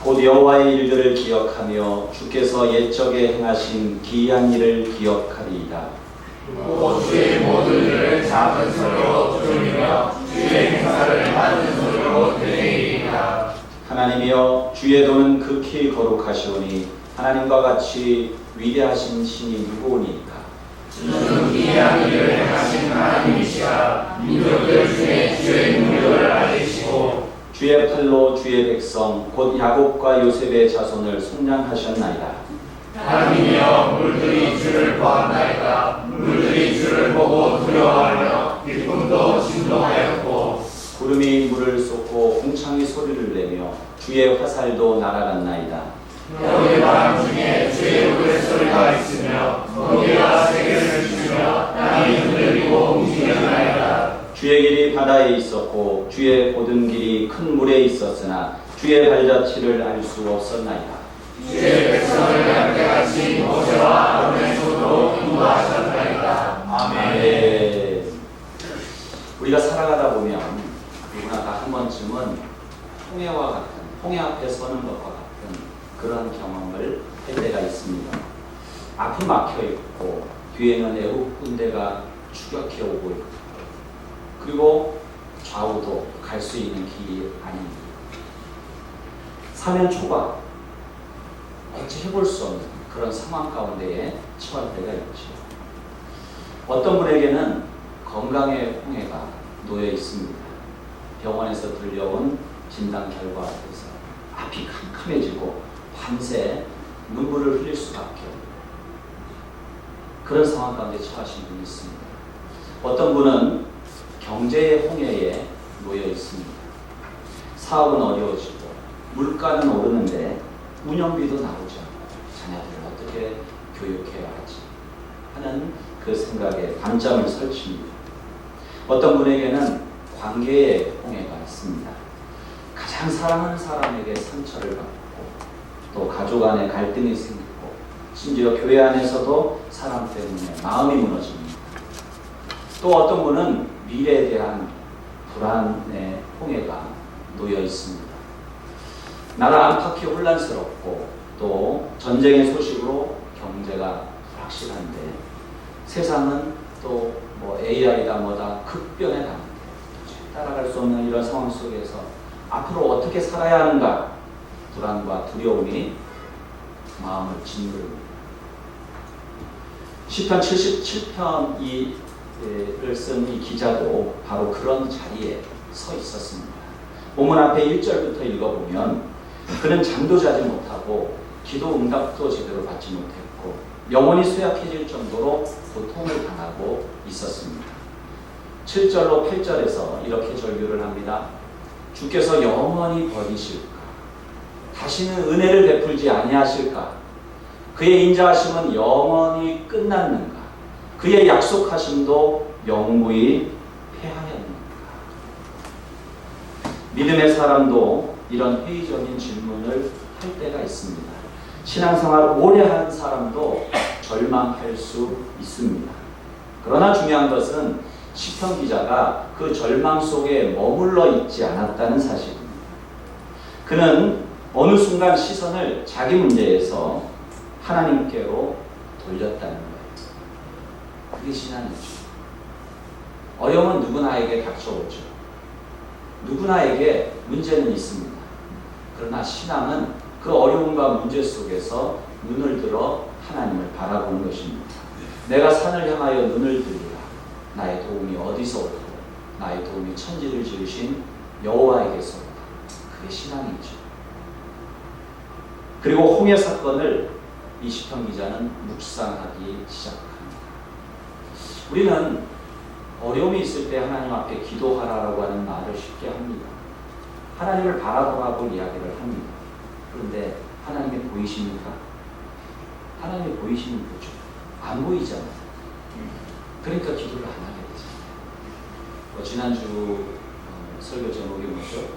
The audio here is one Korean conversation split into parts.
곧 여호와의 일들을 기억하며 주께서 옛적에 행하신 기이한 일을 기억하리이다. 또 주의 모든 일을 작은 소리로 들으며 주의 행사를 많은 소리로 들으리이다. 하나님이여 주의 도는 극히 거룩하시오니 하나님과 같이 위대하신 신이 누구오니까. 주는 기이한 일을 행하신 하나님이시라. 민족들 중에 주의 능력을 알리시고 주의 팔로 주의 백성 곧 야곱과 요셉의 자손을 속량하셨나이다. 하나님이여 물들이 주를 보았나이다. 물들이 주를 보고 두려워하며 기쁨도 진동하였고 구름이 물을 쏟고 홍창이 소리를 내며 주의 화살도 날아갔나이다. 여기 바람 중에 주의 노랫소리가 있으며 거기가 세계를 주며 땅이 흔들리고 움직였나이다. 주의 길이 바다에 있었고 주의 고든 길이 큰 물에 있었으나 주의 발자취를 알 수 없었나이다. 주의 백성을 함께같이 모세와 아론의 손으로 인도하셨나이다. 아멘. 우리가 살아가다 보면 누구나 다 한 번쯤은 홍해와 같은 홍해 앞에 서는 것과 같은 그런 경험을 할 때가 있습니다. 앞이 막혀 있고 뒤에는 애국 군대가 추격해 오고 있고 그리고 좌우도 갈 수 있는 길이 아닙니다. 사면 초과 어찌 해볼 수 없는 그런 상황 가운데에 처할 때가 있죠. 어떤 분에게는 건강의 홍해가 놓여 있습니다. 병원에서 들려온 진단 결과 앞에서 앞이 캄캄해지고 밤새 눈물을 흘릴 수밖에 없는 그런 상황 가운데 처하신 분이 있습니다. 어떤 분은 경제의 홍해에 놓여 있습니다. 사업은 어려워지고 물가는 오르는데 운영비도 나오지 않고 자녀들을 어떻게 교육해야 하지 하는 그 생각에 밤잠을 설칩니다. 어떤 분에게는 관계의 홍해가 있습니다. 가장 사랑하는 사람에게 상처를 받고 또 가족 안에 갈등이 생기고 심지어 교회 안에서도 사람 때문에 마음이 무너집니다. 또 어떤 분은 미래에 대한 불안의 홍해가 놓여 있습니다. 나라 안팎이 혼란스럽고 또 전쟁의 소식으로 경제가 불확실한데 세상은 또 AI다 뭐다 급변해 가는데 따라갈 수 없는 이런 상황 속에서 앞으로 어떻게 살아야 하는가 불안과 두려움이 마음을 짓누릅니다. 시편 77편 를 쓴 이 기자도 바로 그런 자리에 서 있었습니다. 본문 앞에 1절부터 읽어보면 그는 잠도 자지 못하고 기도 응답도 제대로 받지 못했고 영혼이 쇠약해질 정도로 고통을 당하고 있었습니다. 7절로 8절에서 이렇게 절규를 합니다. 주께서 영원히 버리실까? 다시는 은혜를 베풀지 아니하실까? 그의 인자하심은 영원히 끝났는가? 그의 약속하심도 영구히 패하였는가? 믿음의 사람도 이런 회의적인 질문을 할 때가 있습니다. 신앙생활 오래 한 사람도 절망할 수 있습니다. 그러나 중요한 것은 시편 기자가 그 절망 속에 머물러 있지 않았다는 사실입니다. 그는 어느 순간 시선을 자기 문제에서 하나님께로 돌렸다는 거예요. 그게 신앙이죠. 어려움은 누구나에게 닥쳐오죠. 누구나에게 문제는 있습니다. 그러나 신앙은 그 어려움과 문제 속에서 눈을 들어 하나님을 바라보는 것입니다. 내가 산을 향하여 눈을 들리라. 나의 도움이 어디서 올까? 나의 도움이 천지를 지으신 여호와에게서 올까? 그게 신앙이죠. 그리고 홍해 사건을 이 시편 기자는 묵상하기 시작합니다. 우리는 어려움이 있을 때 하나님 앞에 기도하라라고 하는 말을 쉽게 합니다. 하나님을 바라보라 볼 이야기를 합니다. 그런데 하나님이 보이십니까? 하나님이 보이시는 거죠. 안 보이잖아요. 그러니까 기도를 안 하게 되잖아요. 지난주 설교 제목이 뭐죠?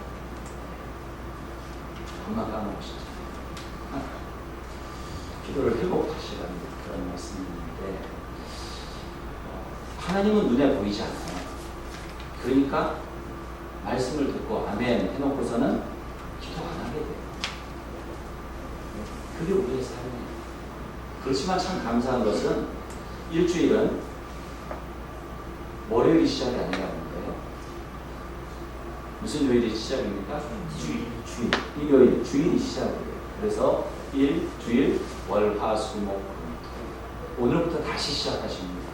금방 까먹으시죠. 기도를 회복하시라는 그런 말씀인데 하나님은 눈에 보이지 않아요. 그러니까 말씀을 듣고 아멘 해놓고서는 기도 안 하게 돼요. 그게 우리의 삶이에요. 그렇지만 참 감사한 것은 일주일은 월요일이 시작이 아니라는 거예요. 무슨 요일이 시작입니까? 주일. 일요일, 주일이 시작이에요. 그래서 일, 주일, 월, 화, 수, 목, 금, 토. 오늘부터 다시 시작하십니다.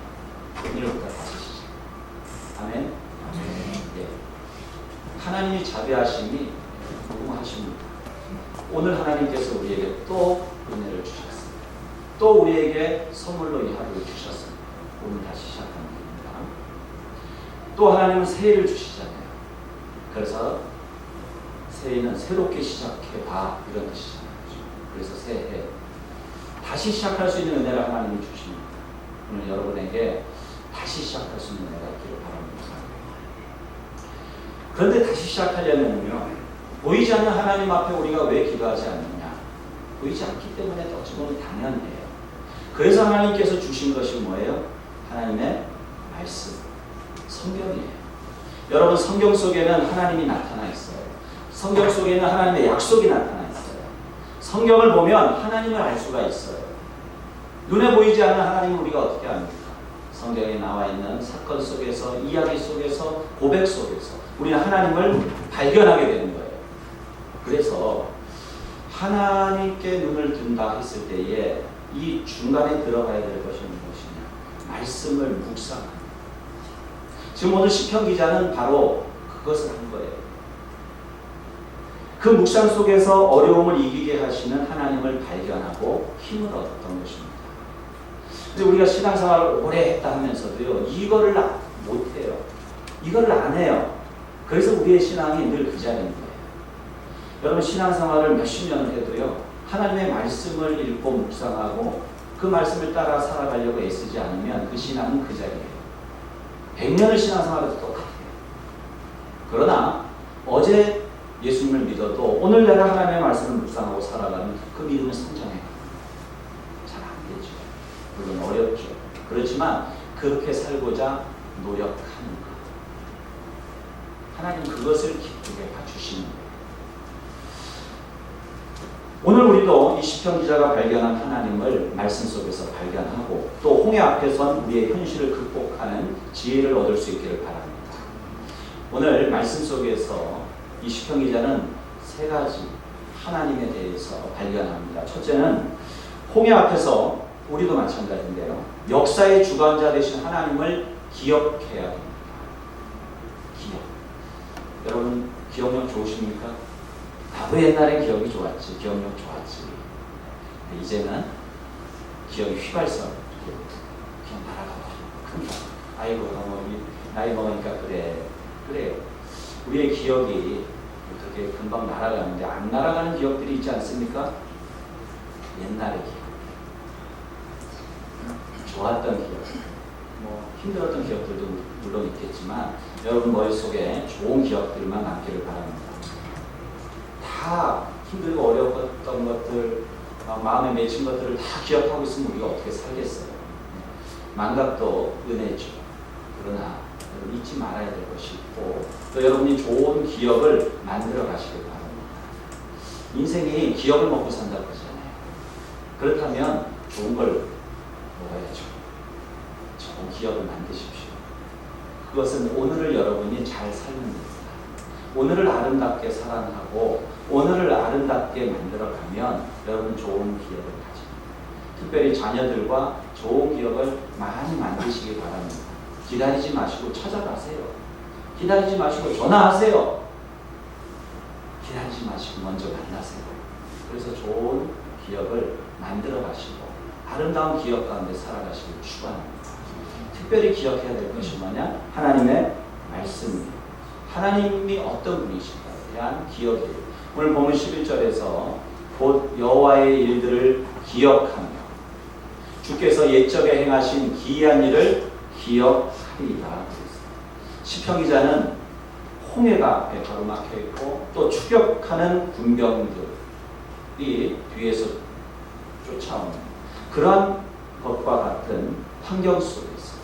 오늘부터 다시 시작. 아멘. 예. 하나님이 자비하심이 무궁하십니다. 오늘 하나님께서 우리에게 또 은혜를 주셨습니다. 또 우리에게 선물로 이 하루를 주셨습니다. 오늘 다시 시작하는 겁니다. 또 하나님은 새해를 주시잖아요. 그래서 새해는 새롭게 시작해봐 이런 뜻이잖아요. 그래서 새해 다시 시작할 수 있는 은혜를 하나님이 주십니다. 오늘 여러분에게 다시 시작할 수 있는 은혜가 있기를 바랍니다. 그런데 다시 시작하려면요, 보이지 않는 하나님 앞에 우리가 왜 기도하지 않느냐? 보이지 않기 때문에 어찌 보면 당연해요. 그래서 하나님께서 주신 것이 뭐예요? 하나님의 말씀, 성경이에요. 여러분, 성경 속에는 하나님이 나타나 있어요. 성경 속에는 하나님의 약속이 나타나 있어요. 성경을 보면 하나님을 알 수가 있어요. 눈에 보이지 않는 하나님을 우리가 어떻게 압니까? 성경에 나와 있는 사건 속에서, 이야기 속에서, 고백 속에서 우리는 하나님을 발견하게 되는 거예요. 그래서 하나님께 눈을 든다 했을 때에 이 중간에 들어가야 될 것이 무엇이냐? 말씀을 묵상합니다. 지금 오늘 시편 기자는 바로 그것을 한 거예요. 그 묵상 속에서 어려움을 이기게 하시는 하나님을 발견하고 힘을 얻었던 것입니다. 근데 우리가 신앙생활을 오래 했다 하면서도요, 이거를 못해요. 이거를 안 해요. 그래서 우리의 신앙이 늘 그 자리인 거예요. 여러분, 신앙생활을 몇십 년을 해도요, 하나님의 말씀을 읽고 묵상하고 그 말씀을 따라 살아가려고 애쓰지 않으면 그 신앙은 그 자리예요. 100년을 신앙생활해도 똑같아요. 그러나 어제 예수님을 믿어도 오늘 내가 하나님의 말씀을 묵상하고 살아가면 그 믿음은 성장해요. 잘 안 되죠. 물론 어렵죠. 그렇지만 그렇게 살고자 노력하는 것. 하나님 그것을 기쁘게 봐주시는 거예요. 오늘 우리도 이 시편 기자가 발견한 하나님을 말씀 속에서 발견하고 또 홍해 앞에 선 우리의 현실을 극복하는 지혜를 얻을 수 있기를 바랍니다. 오늘 말씀 속에서 이 시편 기자는 세 가지 하나님에 대해서 발견합니다. 첫째는 홍해 앞에서 우리도 마찬가지인데요, 역사의 주관자 되신 하나님을 기억해야 합니다. 기억. 여러분 기억력 좋으십니까? 나도 옛날엔 기억이 좋았지, 기억력 좋았지. 근데 이제는 기억이 휘발성, 그냥 날아가고. 아이고, 너무 나이 먹으니까 그래요. 우리의 기억이 어떻게 금방 날아가는데 안 날아가는 기억들이 있지 않습니까? 옛날의 기억, 좋았던 기억, 힘들었던 기억들도 물론 있겠지만 여러분 머릿속에 좋은 기억들만 남기를 바랍니다. 다 힘들고 어려웠던 것들, 마음에 맺힌 것들을 다 기억하고 있으면 우리가 어떻게 살겠어요? 망각도 은혜죠. 그러나 여러분 잊지 말아야 될 것이 있고 또 여러분이 좋은 기억을 만들어 가시길 바랍니다. 인생이 기억을 먹고 산다고 하잖아요. 그렇다면 좋은 걸 먹어야죠. 좋은 기억을 만드십시오. 그것은 오늘을 여러분이 잘 살는 겁니다. 오늘을 아름답게 사랑하고 오늘을 아름답게 만들어가면 여러분 좋은 기억을 가집니다. 특별히 자녀들과 좋은 기억을 많이 만드시기 바랍니다. 기다리지 마시고 찾아가세요. 기다리지 마시고 전화하세요. 기다리지 마시고 먼저 만나세요. 그래서 좋은 기억을 만들어 가시고 아름다운 기억 가운데 살아가시길 축원합니다. 특별히 기억해야 될 것이 뭐냐? 하나님의 말씀입니다. 하나님이 어떤 분이신가에 대한 기억이에요. 오늘 보면 11절에서 곧 여호와의 일들을 기억하며 주께서 옛적에 행하신 기이한 일을 기억하리라. 시편 기자는 홍해가 앞에 가로막혀 있고 또 추격하는 군병들이 뒤에서 쫓아오는 그런 것과 같은 환경 속에서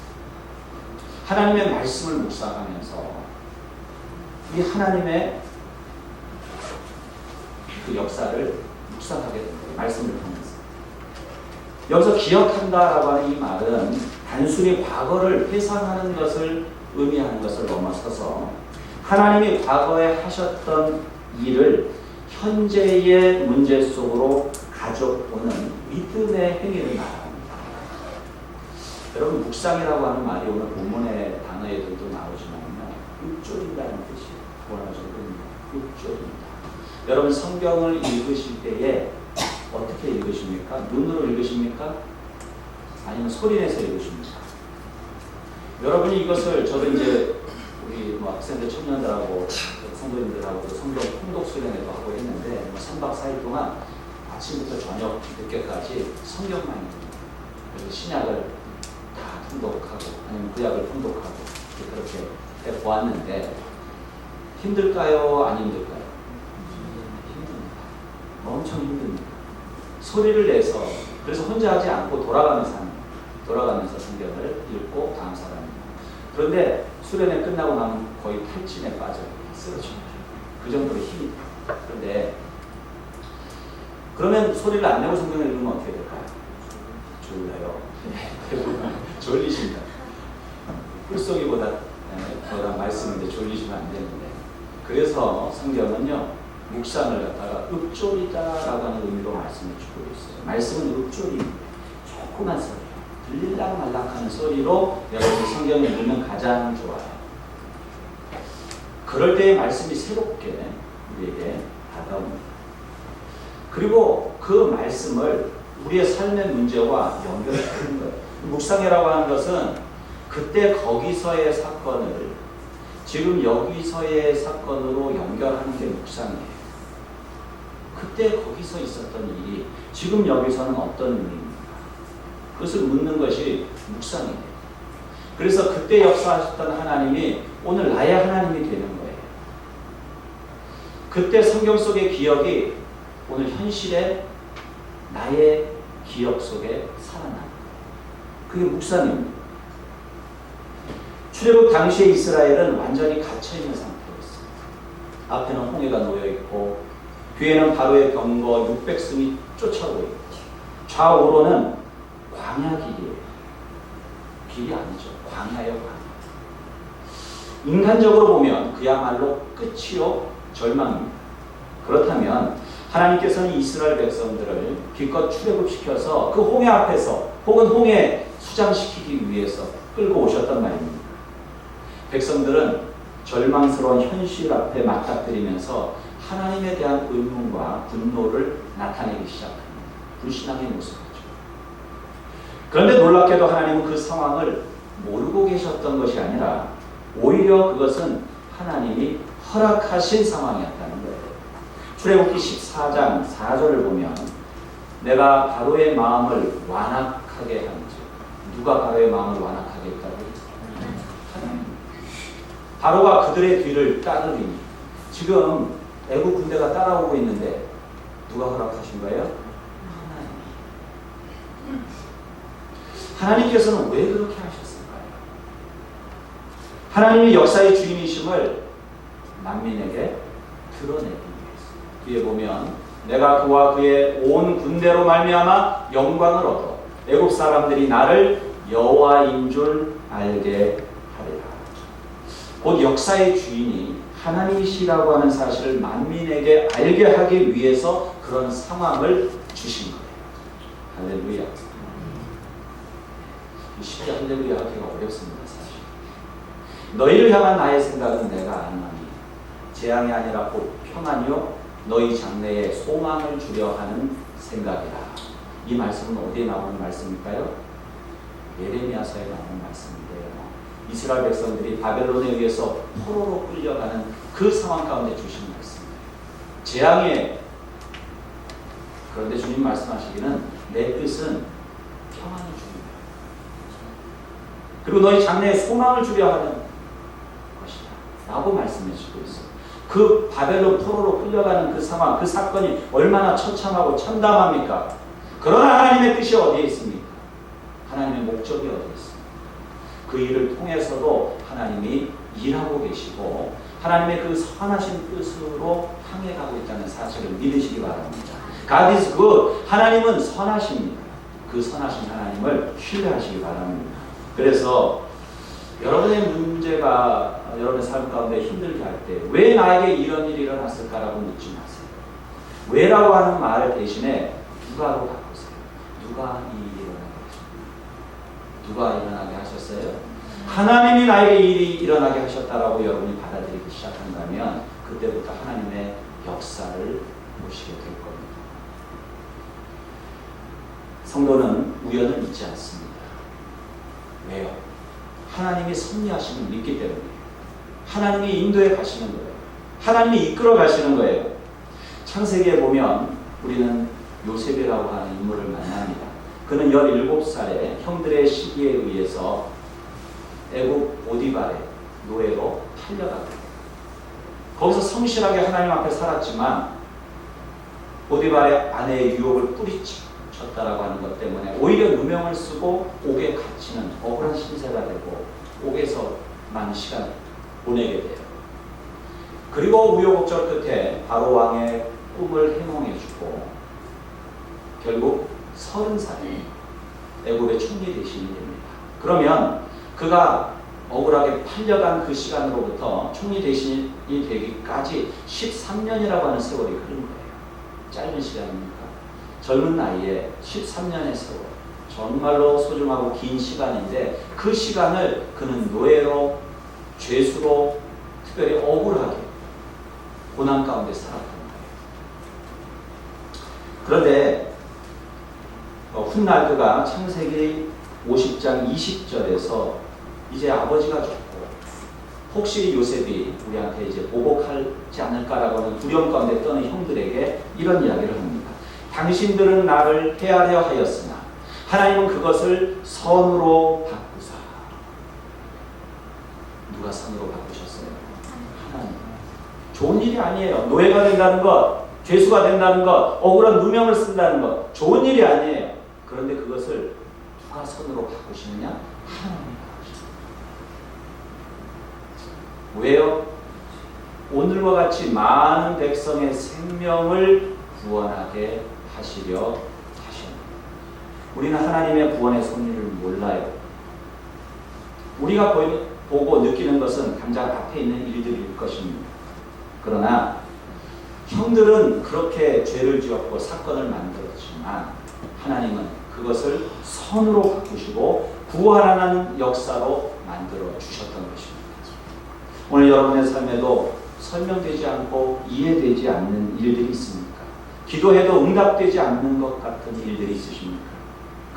하나님의 말씀을 묵상하면서 이 하나님의 그 역사를 묵상하게 된 거예요. 말씀을 통해서. 여기서 기억한다라고 하는 이 말은 단순히 과거를 회상하는 것을 의미하는 것을 넘어서서 하나님이 과거에 하셨던 일을 현재의 문제 속으로 가져오는 믿음의 행위를 말합니다. 여러분, 묵상이라고 하는 말이 오늘 본문의 단어에도 나오지만요, 읊조린다는 뜻이 원어적으로는 읊조린다. 여러분, 성경을 읽으실 때에 어떻게 읽으십니까? 눈으로 읽으십니까? 아니면 소리내서 읽으십니까? 여러분이 이것을, 저도 이제 우리 학생들, 청년들하고 성도님들하고 성경 통독 수련회도 하고 했는데 3박 4일 동안 아침부터 저녁 늦게까지 성경만 읽습니다. 그래서 신약을 다 통독하고 아니면 구약을 통독하고 그렇게 해보았는데 힘들까요? 안 힘들까요? 힘듭니다. 엄청 힘듭니다. 소리를 내서, 그래서 혼자 하지 않고 돌아가면서 성경을 읽고 다음 사람입니다. 그런데 수련회 끝나고 나면 거의 탈진에 빠져요. 쓰러집니다. 그 정도로 힘이 다. 그런데 그러면 소리를 안 내고 성경을 읽으면 어떻게 될까요? 졸려요. 졸리십니다. 풀쏘기보다 말씀인데 졸리시면 안 되는데, 그래서 성경은요 묵상을 갖다가 읊조리다라고 하는 의미로 말씀을 주고 있어요. 말씀은 읊조리, 조그만 소리, 들릴락말락하는 소리로 여러분이 성경을 읽으면 가장 좋아요. 그럴 때의 말씀이 새롭게 우리에게 다가옵니다. 그리고 그 말씀을 우리의 삶의 문제와 연결시키는 거예요. 묵상이라고 하는 것은 그때 거기서의 사건을 지금 여기서의 사건으로 연결하는 게 묵상이에요. 그때 거기서 있었던 일이 지금 여기서는 어떤 의미입니까? 그것을 묻는 것이 묵상이에요. 그래서 그때 역사하셨던 하나님이 오늘 나의 하나님이 되는 거예요. 그때 성경 속의 기억이 오늘 현실의 나의 기억 속에 살아나는 거예요. 그게 묵상입니다. 출애굽 당시의 이스라엘은 완전히 갇혀있는 상태였어요. 앞에는 홍해가 놓여있고 뒤에는 바로의 병거 600승이 쫓아오고 있고 좌우로는 광야 길이에요. 길이 아니죠. 광야요, 광야. 인간적으로 보면 그야말로 끝이요 절망입니다. 그렇다면 하나님께서는 이스라엘 백성들을 기껏 출애굽시켜서 그 홍해 앞에서 혹은 홍해 수장시키기 위해서 끌고 오셨단 말입니다. 백성들은 절망스러운 현실 앞에 맞닥뜨리면서 하나님에 대한 의문과 분노를 나타내기 시작합니다. 불신앙의 모습이죠. 그런데 놀랍게도 하나님은 그 상황을 모르고 계셨던 것이 아니라 오히려 그것은 하나님이 허락하신 상황이었다는 거예요. 출애굽기 14장 4절을 보면 내가 바로의 마음을 완악하게 한지, 누가 바로의 마음을 완악하게 했다고요? 하나님. 바로가 그들의 뒤를 따르리니, 지금 애국 군대가 따라오고 있는데 누가 허락하신 거예요? 하나님께서는 왜 그렇게 하셨을까요? 하나님이 역사의 주인이심을 만민에게 드러내기 위해서. 뒤에 보면 내가 그와 그의 온 군대로 말미암아 영광을 얻어 애국 사람들이 나를 여호와인 줄 알게 하리라. 곧 역사의 주인이 하나님이시라고 하는 사실을 만민에게 알게 하기 위해서 그런 상황을 주신 거예요. 할렐루야. 쉽게 할렐루야 하기가 어렵습니다. 사실 너희를 향한 나의 생각은 내가 아노니 재앙이 아니라 곧 평안이요 너희 장래에 소망을 주려 하는 생각이라. 이 말씀은 어디에 나오는 말씀일까요? 예레미야서에 나오는 말씀인데요. 이스라엘 백성들이 바벨론에 의해서 포로로 끌려가는 그 상황 가운데 주신 말씀입니다. 재앙에, 그런데 주님 말씀하시기는 내 뜻은 평안을 주는 거예요. 그리고 너희 장래에 소망을 주려 하는 것이다 라고 말씀해 주고 있어요. 그 바벨론 포로로 끌려가는 그 상황, 그 사건이 얼마나 처참하고 참담합니까? 그러나 하나님의 뜻이 어디에 있습니까? 하나님의 목적이 어디에 있습니까? 그 일을 통해서도 하나님이 일하고 계시고 하나님의 그 선하신 뜻으로 향해 가고 있다는 사실을 믿으시기 바랍니다. God is good. 하나님은 선하십니다. 그 선하신 하나님을 신뢰하시기 바랍니다. 그래서 여러분의 문제가 여러분의 삶 가운데 힘들게 할 때 왜 나에게 이런 일이 일어났을까라고 묻지 마세요. 왜라고 하는 말 대신에 누가로 바꾸세요. 누가 이 일이 일어나게 하셨어요? 누가 일어나게 하셨어요? 하나님이 나에게 이 일이 일어나게 하셨다라고 여러분이 받아들이기 시작한다면 그때부터 하나님의 역사를 보시게 될 겁니다. 성도는 우연을 믿지 않습니다. 왜요? 하나님이 섭리하심을 믿기 때문이에요. 하나님이 인도해 가시는 거예요. 하나님이 이끌어 가시는 거예요. 창세기에 보면 우리는 요셉이라고 하는 인물을 만납니다. 그는 17살에 형들의 시기에 의해서 애국 보디발의 노예로 팔려가고 거기서 성실하게 하나님 앞에 살았지만 보디발의 아내의 유혹을 뿌리쳤다라고 하는 것 때문에 오히려 누명을 쓰고 옥에 갇히는 억울한 신세가 되고 옥에서 많은 시간을 보내게 돼요. 그리고 우여곡절 끝에 바로 왕의 꿈을 해몽해주고 결국 30살에 애굽의 총리 대신이 됩니다. 그러면 그가 억울하게 팔려간 그 시간으로부터 총리 대신이 되기까지 13년이라고 하는 세월이 흐른 거예요. 짧은 시간입니까? 젊은 나이에 13년의 세월, 정말로 소중하고 긴 시간인데 그 시간을 그는 노예로, 죄수로, 특별히 억울하게 고난 가운데 살았던 거예요. 그런데 훗날 그가 창세기 50장 20절에서 이제 아버지가 죽고 혹시 요셉이 우리한테 이제 보복하지 않을까라고 하는 두려움 가운데 떠는 형들에게 이런 이야기를 합니다. 당신들은 나를 헤아려 하였으나 하나님은 그것을 선으로 바꾸사. 누가 선으로 바꾸셨어요? 하나님. 좋은 일이 아니에요. 노예가 된다는 것, 죄수가 된다는 것, 억울한 누명을 쓴다는 것 좋은 일이 아니에요. 그런데 그것을 누가 선으로 바꾸시느냐? 하나님이 바꾸십니다. 왜요? 오늘과 같이 많은 백성의 생명을 구원하게 하시려 하십니다. 우리는 하나님의 구원의 섭리를 몰라요. 우리가 보고 느끼는 것은 당장 앞에 있는 일들일 것입니다. 그러나 형들은 그렇게 죄를 지었고 사건을 만들었지만 하나님은 그것을 선으로 바꾸시고 구원하는 역사로 만들어 주셨던 것입니다. 오늘 여러분의 삶에도 설명되지 않고 이해되지 않는 일들이 있습니까? 기도해도 응답되지 않는 것 같은 일들이 있으십니까?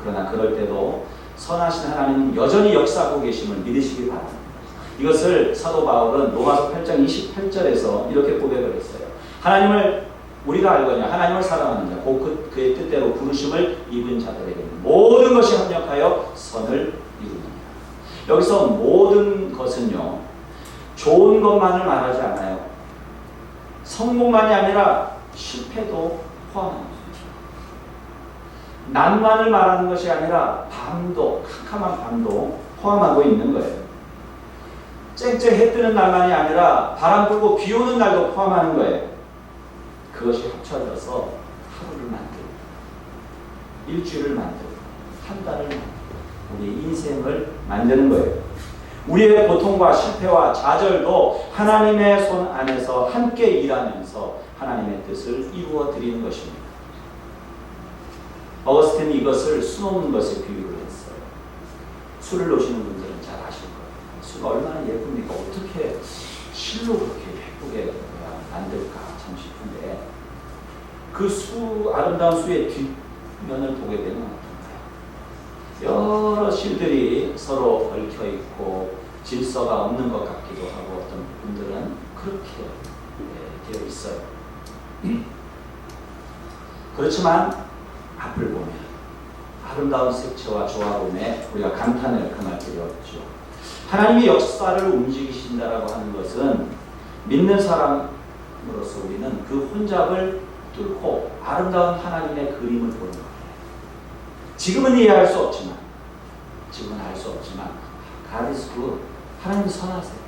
그러나 그럴 때도 선하신 하나님 여전히 역사하고 계심을 믿으시기 바랍니다. 이것을 사도 바울은 로마서 8장 28절에서 이렇게 고백을 했어요. 하나님을 우리가 알거냐 하나님을 사랑하는 자 곧 그의 뜻대로 부르심을 입은 자들에게는 모든 것이 합력하여 선을 이루느니라. 여기서 모든 것은요 좋은 것만을 말하지 않아요. 성공만이 아니라 실패도 포함합니다. 난만을 말하는 것이 아니라 밤도 캄캄한 밤도 포함하고 있는 거예요. 쨍쨍 해 뜨는 날만이 아니라 바람 불고 비 오는 날도 포함하는 거예요. 그것이 합쳐져서 하루를 만들고 일주일을 만들고 한 달을 만들고 우리의 인생을 만드는 거예요. 우리의 고통과 실패와 좌절도 하나님의 손 안에서 함께 일하면서 하나님의 뜻을 이루어 드리는 것입니다. 어거스틴이 이것을 수 놓는 것에 비유를 했어요. 술을 놓으시는 분들은 잘 아실 거예요. 수가 얼마나 예쁩니까? 어떻게 실로 그렇게 예쁘게 만들까 참 싶은데 그 수, 아름다운 수의 뒷면을 보게 되면 어떤가요? 여러 실들이 서로 얽혀 있고 질서가 없는 것 같기도 하고 어떤 분들은 그렇게 되어 있어요. 그렇지만 앞을 보면 아름다운 색채와 조화로움에 우리가 감탄을 금할 필요 없죠. 하나님이 역사를 움직이신다라고 하는 것은 믿는 사람으로서 우리는 그 혼잡을 뚫고 아름다운 하나님의 그림을 보는 거예요. 지금은 이해할 수 없지만 지금은 알 수 없지만 God is good. 하나님이 선하세요.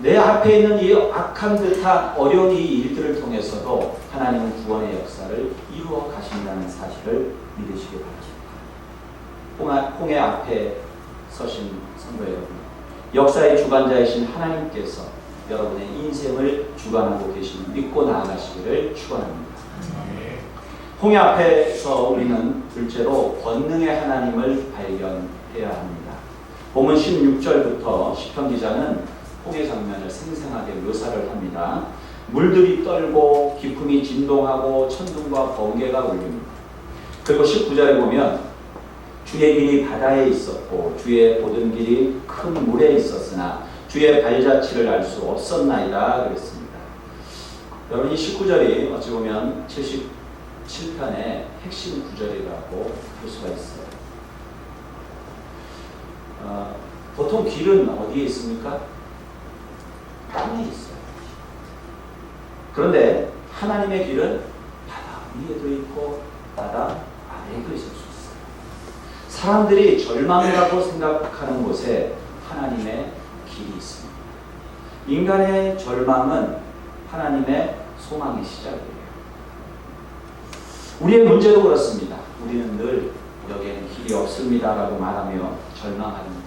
내 앞에 있는 이 악한 듯한 어려운 이 일들을 통해서도 하나님은 구원의 역사를 이루어 가신다는 사실을 믿으시기 바랍니다. 홍해 앞에 서신 성도 여러분, 역사의 주관자이신 하나님께서 여러분의 인생을 주관하고 계시는 믿고 나아가시기를 축원합니다. 홍해 앞에서 우리는 둘째로 권능의 하나님을 발견해야 합니다. 본문 16절부터 시편 기자는 홍해 장면을 생생하게 묘사를 합니다. 물들이 떨고 기품이 진동하고 천둥과 번개가 울립니다. 그리고 19절에 보면 주의 길이 바다에 있었고 주의 보던 길이 큰 물에 있었으나 주의 발자취를 알 수 없었나이다 그랬습니다. 여러분 이 19절이 어찌 보면 77편의 핵심 구절이라고 볼 수가 있어요. 보통 길은 어디에 있습니까? 땅에 있어요. 그런데 하나님의 길은 바다 위에도 있고 바다 아래에도 있을 수 있어요. 사람들이 절망이라고 생각하는 곳에 하나님의 길이 있습니다. 인간의 절망은 하나님의 소망의 시작이에요. 우리의 문제도 그렇습니다. 우리는 늘 여기에는 길이 없습니다라고 말하며 절망합니다.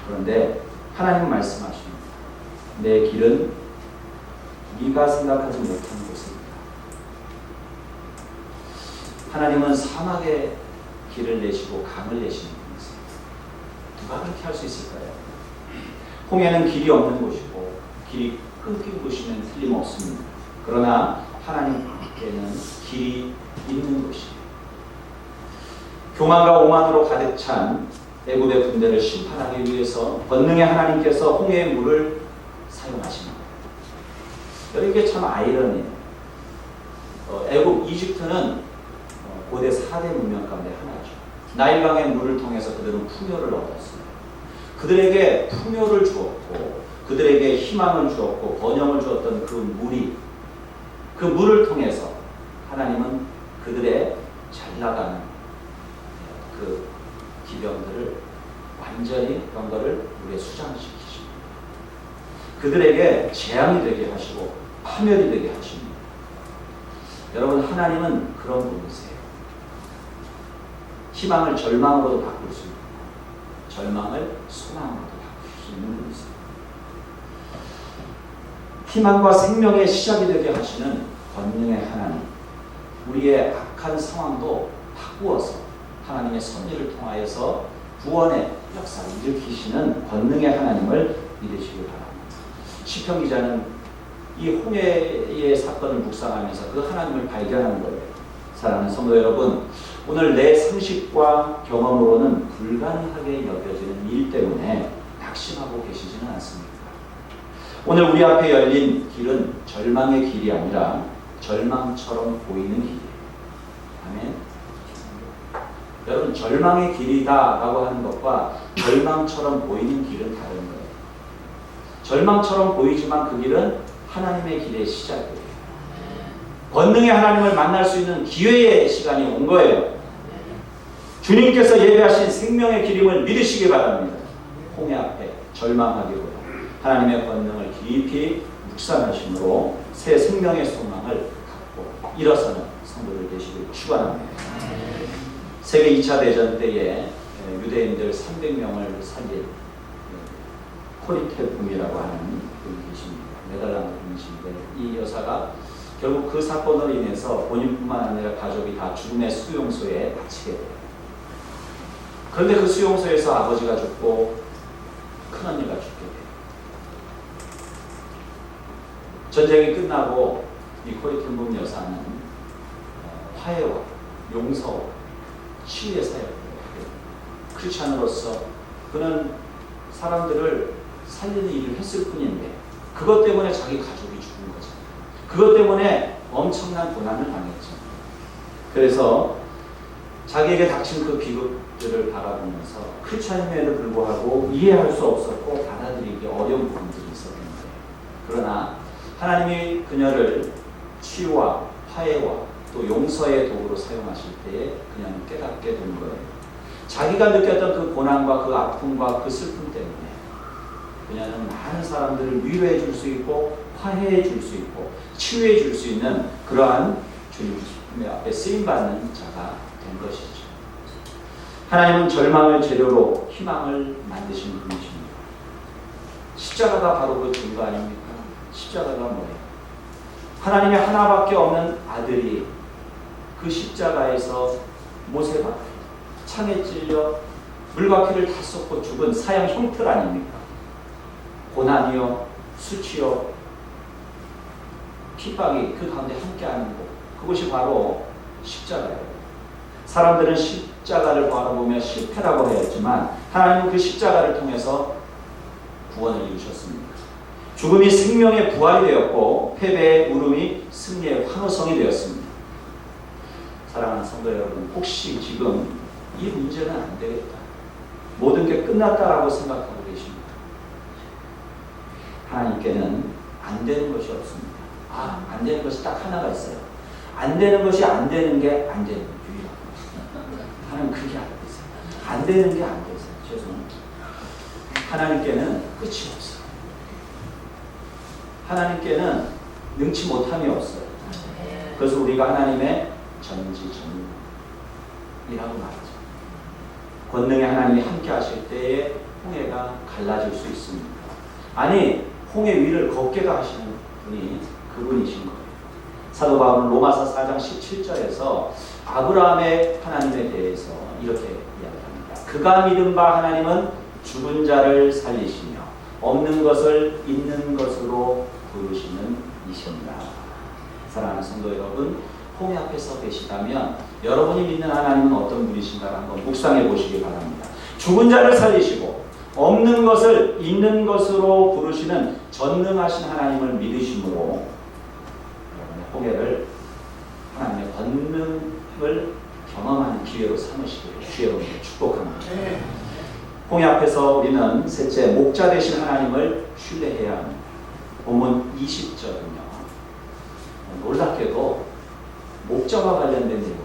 그런데 하나님은 말씀하십니다. 내 길은 네가 생각하지 못하는 곳입니다. 하나님은 사막에 길을 내시고 강을 내시는 분이세요. 누가 그렇게 할 수 있을까요? 홍해는 길이 없는 곳이고 길이 끊긴 곳이면 틀림없습니다. 그러나 하나님께는 길이 있는 곳이에요. 교만과 오만으로 가득 찬 애굽의 군대를 심판하기 위해서 권능의 하나님께서 홍해의 물을 사용하시는 거예요. 이게 참 아이러니해요. 애굽 이집트는 고대 4대 문명 가운데 하나죠. 나일강의 물을 통해서 그들은 풍요를 얻었어요. 그들에게 풍요를 주었고 그들에게 희망을 주었고 번영을 주었던 그 물을 통해서 하나님은 그들의 잘 나가는 그 기병들을 완전히 그런 것을 물에 수장시키십니다. 그들에게 재앙이 되게 하시고 파멸이 되게 하십니다. 여러분 하나님은 그런 분이세요. 희망을 절망으로도 바꿀 수 있고 절망을 소망으로도 바꿀 수 있는 분이세요. 희망과 생명의 시작이 되게 하시는 권능의 하나님, 우리의 악한 상황도 바꾸어서 하나님의 섭리를 통하여서 구원의 역사를 일으키시는 권능의 하나님을 믿으시기 바랍니다. 시편 기자는 이 홍해의 사건을 묵상하면서 그 하나님을 발견하는 거예요. 사랑하는 성도 여러분, 오늘 내 상식과 경험으로는 불가능하게 여겨지는 일 때문에 낙심하고 계시지는 않습니까? 오늘 우리 앞에 열린 길은 절망의 길이 아니라 절망처럼 보이는 길이에요. 아멘. 여러분 절망의 길이다라고 하는 것과 절망처럼 보이는 길은 다른 거예요. 절망처럼 보이지만 그 길은 하나님의 길의 시작이에요. 권능의 하나님을 만날 수 있는 기회의 시간이 온 거예요. 주님께서 예배하신 생명의 길임을 믿으시기 바랍니다. 홍해 앞에 절망하기보다 하나님의 권능을 깊이 묵상하심으로 새 생명의 소망을 갖고 일어서는 성도들 되시길 축원합니다. 세계 2차 대전 때에 유대인들 300명을 살린 코리테붐이라고 하는 분이 계십니다. 네덜란드 분이신데 이 여사가 결국 그 사건으로 인해서 본인뿐만 아니라 가족이 다 죽음의 수용소에 갇히게 돼요. 그런데 그 수용소에서 아버지가 죽고 큰언니가 죽게 돼요. 전쟁이 끝나고 이 코리테붐 여사는 화해와 용서와 치유의 사역을 해요. 크리스찬으로서 그는 사람들을 살리는 일을 했을 뿐인데 그것 때문에 자기 가족이 죽은 거죠. 그것 때문에 엄청난 고난을 당했죠. 그래서 자기에게 닥친 그 비극들을 바라보면서 크리스찬임에도 불구하고 이해할 수 없었고 받아들이기 어려운 부분들이 있었는데 그러나 하나님이 그녀를 치유와 화해와 또 용서의 도구로 사용하실 때에 그냥 깨닫게 된 거예요. 자기가 느꼈던 그 고난과 그 아픔과 그 슬픔 때문에 그녀는 많은 사람들을 위로해 줄 수 있고 화해해 줄 수 있고 치유해 줄 수 있는 그러한 주님 앞에 쓰임받는 자가 된 것이죠. 하나님은 절망을 재료로 희망을 만드신 분이십니다. 십자가가 바로 그 증거 아닙니까? 십자가가 뭐예요? 하나님의 하나밖에 없는 아들이 그 십자가에서 못에 박혀 창에 찔려 물바퀴를 다 쏟고 죽은 사형 형틀 아닙니까? 고난이요, 수치요, 핍박이 그 가운데 함께하는 곳, 그것이 바로 십자가예요. 사람들은 십자가를 바라보며 실패라고 하였지만 하나님은 그 십자가를 통해서 구원을 이루셨습니다. 죽음이 생명의 부활이 되었고 패배의 울음이 승리의 환호성이 되었습니다. 사랑하는 성도 여러분, 혹시 지금 이 문제는 안 되겠다, 모든 게 끝났다라고 생각하고 계십니까? 하나님께는 안 되는 것이 없습니다. 안 되는 것이 딱 하나가 있어요. 안 되는 것이 안 되는 게 안 되는 거예요. 하나님 그게 안 되세요. 안 되는 게 안 되세요. 죄송합니다. 하나님께는 끝이 없어요. 하나님께는 능치 못함이 없어요. 그래서 우리가 하나님의 전지전능이라고 말하죠. 권능의 하나님이 함께 하실 때에 홍해가 갈라질 수 있습니다. 아니, 홍해 위를 걷게가 하시는 분이 그분이신 거예요. 사도 바울은 로마서 4장 17절에서 아브라함의 하나님에 대해서 이렇게 이야기합니다. 그가 믿은 바 하나님은 죽은 자를 살리시며 없는 것을 있는 것으로 부르시는 이십니다. 사랑하는 성도 여러분, 홍해 앞에 서 계시다면 여러분이 믿는 하나님은 어떤 분이신가를 한번 묵상해 보시기 바랍니다. 죽은 자를 살리시고 없는 것을 있는 것으로 부르시는 전능하신 하나님을 믿으심으로 여러분의 홍해를 하나님의 권능을 경험하는 기회로 삼으시기를 주의 이름으로 축복합니다. 홍해 앞에서 우리는 셋째, 목자 되신 하나님을 신뢰해야 합니다. 본문 20절은요, 놀랍게도 목자와 관련된 내용이 나와요.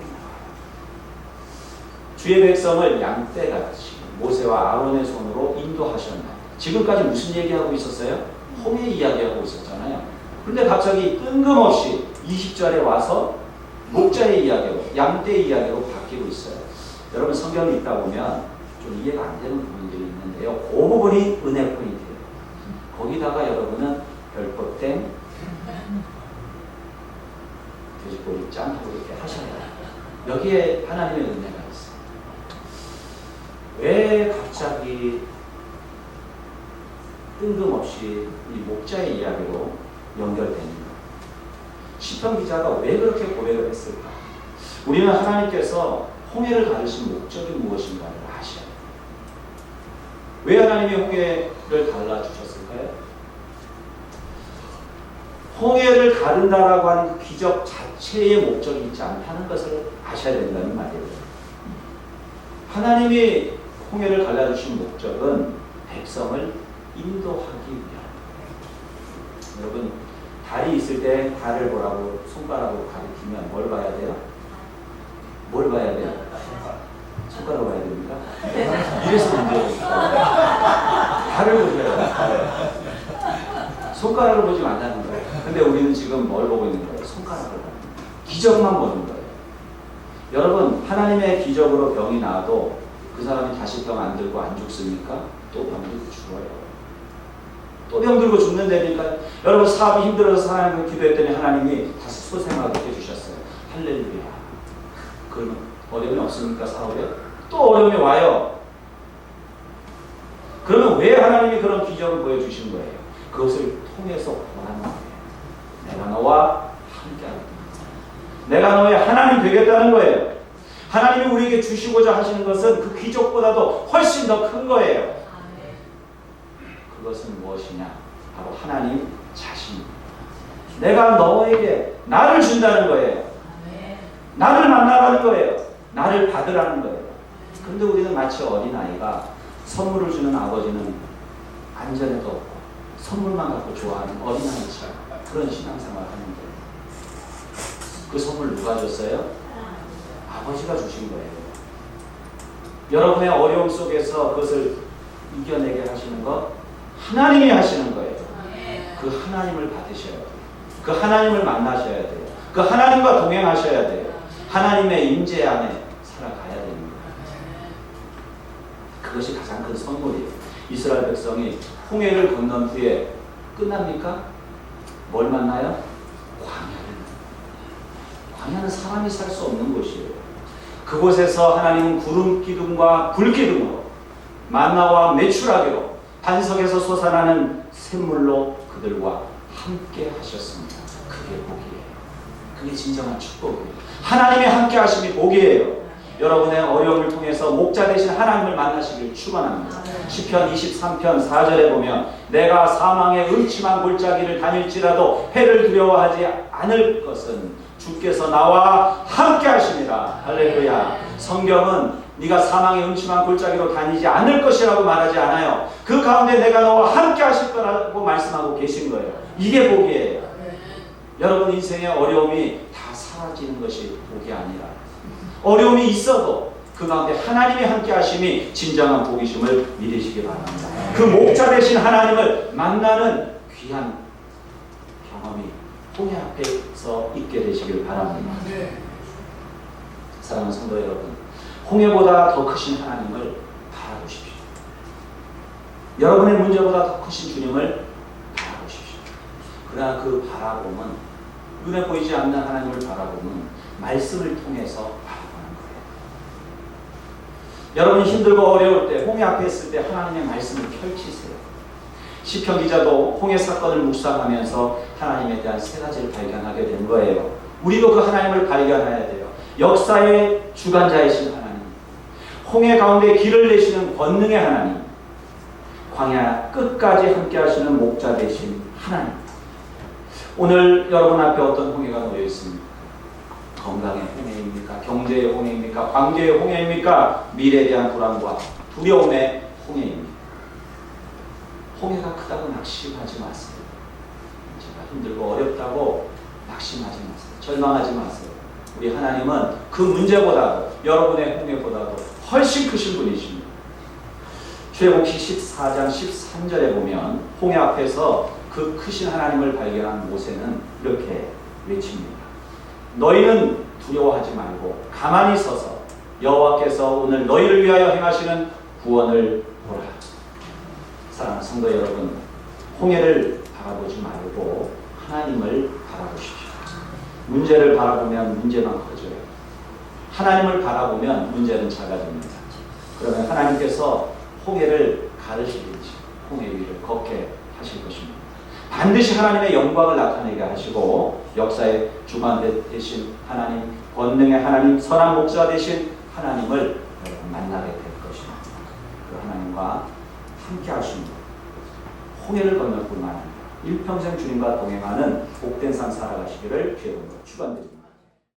주의 백성을 양떼같이 모세와 아론의 손으로 인도하셨나이다. 지금까지 무슨 얘기하고 있었어요? 홍해 이야기하고 있었잖아요. 그런데 갑자기 뜬금없이 20절에 와서 목자의 이야기로, 양떼의 이야기로 바뀌고 있어요. 여러분 성경을 읽다 보면 좀 이해가 안 되는 부분들이 있는데요. 그 부분이 은혜 포인트예요. 거기다가 여러분은 별꽃땡, 돼지꼬리 짱하고 이렇게 하셔야 돼요. 여기에 하나님의 은혜가 있어요. 왜 갑자기 뜬금없이 이 목자의 이야기로 연결되는가? 시편 기자가 왜 그렇게 고백을 했을까? 우리는 하나님께서 홍해를 가르신 목적이 무엇인가를 아셔야 돼요. 왜 하나님이 홍해를 갈라주셨을까요? 홍해를 가른다라고 하는 그 기적 자체의 목적이 있지 않다는 것을 아셔야 된다는 말이에요. 하나님이 홍해를 갈라주신 목적은 백성을 인도하기 위함. 여러분, 달이 있을 때 달을 보라고 손가락으로 가리키면 뭘 봐야 돼요? 뭘 봐야 돼요? 손가락 봐야 됩니까? 이래서 문제예요. 달을 보셔야 돼요. 손가락을 보지 말라는 거예요. 근데 우리는 지금 뭘 보고 있는 거예요? 손가락을 보는 거예요. 기적만 보는 거예요. 여러분, 하나님의 기적으로 병이 나아도 그 사람이 다시 병 안 들고 안 죽습니까? 또 병 들고 죽어요. 또 병 들고 죽는다니까. 여러분, 사업이 힘들어서 하나님을 기도했더니 하나님이 다시 소생하게 해주셨어요. 할렐루야. 그러면 어려움이 없습니까? 사업에? 또 어려움이 와요. 그러면 왜 하나님이 그런 기적을 보여주신 거예요? 그것을 통해서 보라는 거예요. 내가 너와 함께하겠다. 내가 너의 하나님 되겠다는 거예요. 하나님이 우리에게 주시고자 하시는 것은 그 기적보다도 훨씬 더 큰 거예요. 그것은 무엇이냐? 바로 하나님 자신입니다. 내가 너에게 나를 준다는 거예요. 나를 만나라는 거예요. 나를 받으라는 거예요. 그런데 우리는 마치 어린아이가 선물을 주는 아버지는 안전에도 없고 선물만 갖고 좋아하는 어린아이처럼 그런 신앙생활을 하는 거예요. 그 선물 누가 줬어요? 아버지가 주신 거예요. 여러분의 어려움 속에서 그것을 이겨내게 하시는 것 하나님이 하시는 거예요. 그 하나님을 받으셔야 돼요. 그 하나님을 만나셔야 돼요. 그 하나님과 동행하셔야 돼요. 하나님의 임재 안에 살아가야 되는 거예요. 그것이 가장 큰 선물이에요. 이스라엘 백성이 홍해를 건넌 후에 끝납니까? 뭘 만나요? 광야는 사람이 살 수 없는 곳이에요. 그곳에서 하나님은 구름 기둥과 불 기둥으로 만나와 메추라기로 반석에서 솟아나는 샘물로 그들과 함께 하셨습니다. 그게 복이에요. 그게 진정한 축복이에요. 하나님의 함께 하심이 복이에요. 여러분의 어려움을 통해서 목자 되신 하나님을 만나시길 축원합니다. 시편 23편 4절에 보면 내가 사망의 음침한 골짜기를 다닐지라도 해를 두려워하지 않을 것은 주께서 나와 함께 하심이라. 할렐루야. 성경은 네가 사망의 음침한 골짜기로 다니지 않을 것이라고 말하지 않아요. 그 가운데 내가 너와 함께 하실 거라고 말씀하고 계신 거예요. 이게 복이에요. 여러분 인생의 어려움이 다 사라지는 것이 복이 아니라 어려움이 있어도 그 가운데 하나님이 함께 하심이 진정한 복이심을 믿으시기 바랍니다. 그 목자 되신 하나님을 만나는 귀한 경험이 홍해 앞에서 있게 되시길 바랍니다. 사랑하는 성도 여러분, 홍해보다 더 크신 하나님을 바라보십시오. 여러분의 문제보다 더 크신 주님을 바라보십시오. 그러나 그 바라봄은 눈에 보이지 않는 하나님을 바라보면 말씀을 통해서 바라보는 거예요. 여러분이 힘들고 어려울 때 홍해 앞에 있을 때 하나님의 말씀을 펼치세요. 시편 기자도 홍해 사건을 묵상하면서 하나님에 대한 세 가지를 발견하게 된 거예요. 우리도 그 하나님을 발견해야 돼요. 역사의 주관자이신 하나님, 홍해 가운데 길을 내시는 권능의 하나님, 광야 끝까지 함께 하시는 목자 되신 하나님. 오늘 여러분 앞에 어떤 홍해가 놓여 있습니까? 건강의 홍해입니까? 경제의 홍해입니까? 관계의 홍해입니까? 미래에 대한 불안과 두려움의 홍해입니까? 홍해가 크다고 낙심하지 마세요. 제가 힘들고 어렵다고 낙심하지 마세요. 절망하지 마세요. 우리 하나님은 그 문제보다도 여러분의 홍해보다도 훨씬 크신 분이십니다. 출애굽기 14장 13절에 보면 홍해 앞에서 그 크신 하나님을 발견한 모세는 이렇게 외칩니다. 너희는 두려워하지 말고 가만히 서서 여호와께서 오늘 너희를 위하여 행하시는 구원을 보라. 사랑하는 성도 여러분, 홍해를 바라보지 말고 하나님을 바라보십시오. 문제를 바라보면 문제만 커져요. 하나님을 바라보면 문제는 작아집니다. 그러면 하나님께서 홍해를 가르시듯이 홍해 위를 걷게 하실 것입니다. 반드시 하나님의 영광을 나타내게 하시고 역사의 주관 되신 하나님, 권능의 하나님, 선한 목자 되신 하나님을 만나게 될 것입니다. 그 하나님과 함께 하십니다. 홍해를 건널 뿐만 아니라 일평생 주님과 동행하는 복된 삶 살아가시기를 주의 이름으로 축원드립니다.